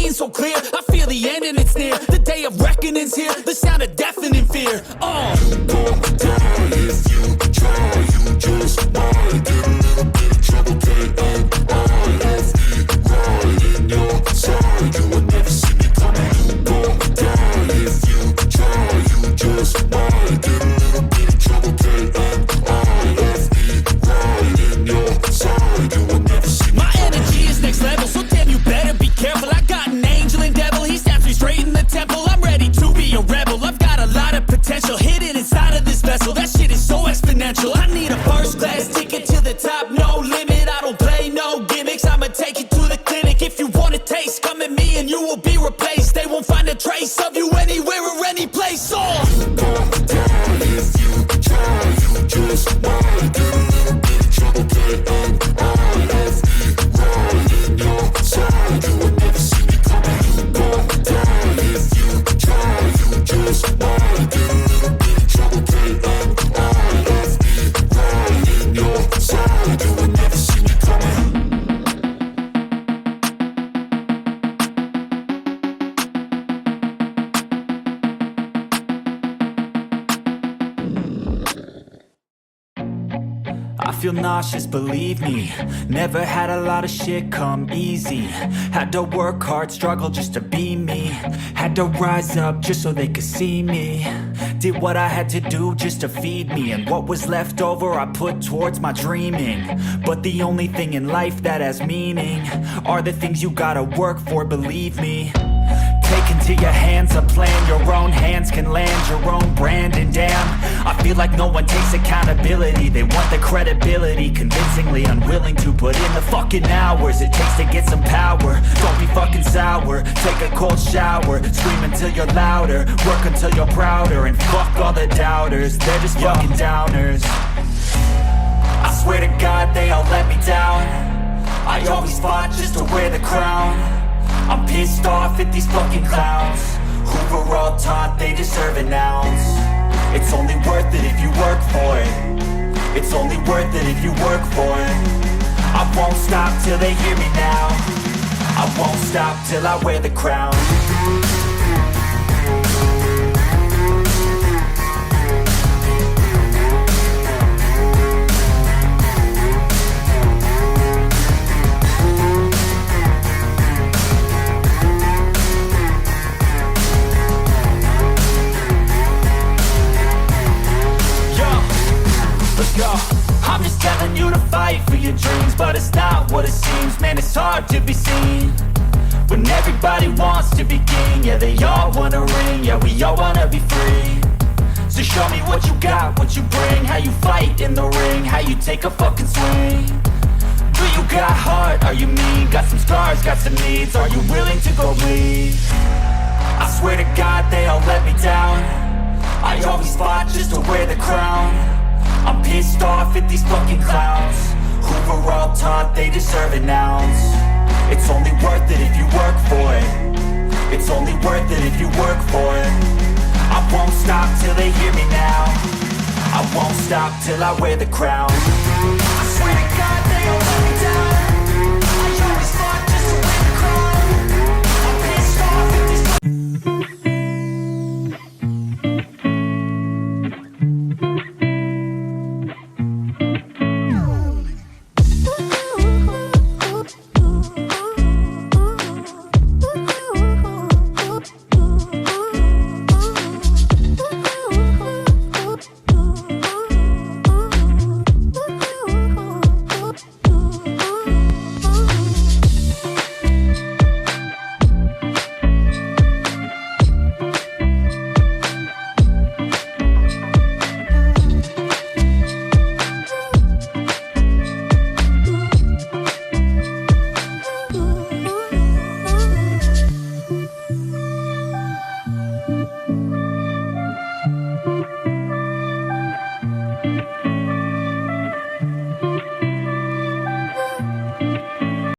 seeing so clear. I feel the end and it's near. The day of reckoning's here. The sound of deafening fear. You gon' die if you try. You just might get a little bit of trouble. K-N-I-F-E, right in your side. You will never see me coming. You gon' die if you try. You just might get a little bit of trouble. K-N-I-F-E, right in your side. You will never see me My energy is next level, so damn you better be careful. I got an angel and devil, he snaps me straight in the temple. I'm ready to be a rebel, I've got a lot of potential hidden inside of this vessel. That shit is so exponential. I need a first class ticket to the top, no limit. I don't play no gimmicks, I'ma take you to the clinic. If you want a taste, come at me and you will be replaced. They won't find a trace of you anywhere or any place. You gon' die if you try. You just might get a little bit of trouble. K-N-I-F-E, right in your side. You will never see me coming. You gon' die if you try. You just might get a little bit of trouble. K-N-I-F-E, right in your side. You will never see me coming. I feel nauseous, believe me. Never had a lot of shit come easy. Had to work hard, struggle just to be me. Had to rise up just so they could see me. Did what I had to do just to feed me. And what was left over I put towards my dreaming. But the only thing in life that has meaning are the things you gotta work for, believe me. Take into your hands a plan. Your own hands can land your own brand. And damn, I feel like no one takes accountability. They want the credibility, convincingly unwilling to put in the fucking hours it takes to get some power. Don't be fucking sour, take a cold shower. Scream until you're louder, work until you're prouder. And fuck all the doubters, they're just fucking downers. I swear to God they all let me down. I always fought just to wear the crown. I'm pissed off at these fucking clowns who were all taught they deserve an ounce. It's only worth it if you work for it. It's only worth it if you work for it. I won't stop till they hear me now. I won't stop till I wear the crown. I'm just telling you to fight for your dreams, but it's not what it seems. Man, it's hard to be seen when everybody wants to be king. Yeah, they all wanna ring, yeah, we all wanna be free. So show me what you got, what you bring. How you fight in the ring, how you take a fucking swing. Do you got heart, are you mean? Got some scars, got some needs, are you willing to go bleed? I swear to God they all let me down. I always fought just to wear the crown. I'm pissed off at these fucking clowns who were all taught they deserve an ounce. It's only worth it if you work for it. It's only worth it if you work for it. I won't stop till they hear me now. I won't stop till I wear the crown. I swear to God they all let me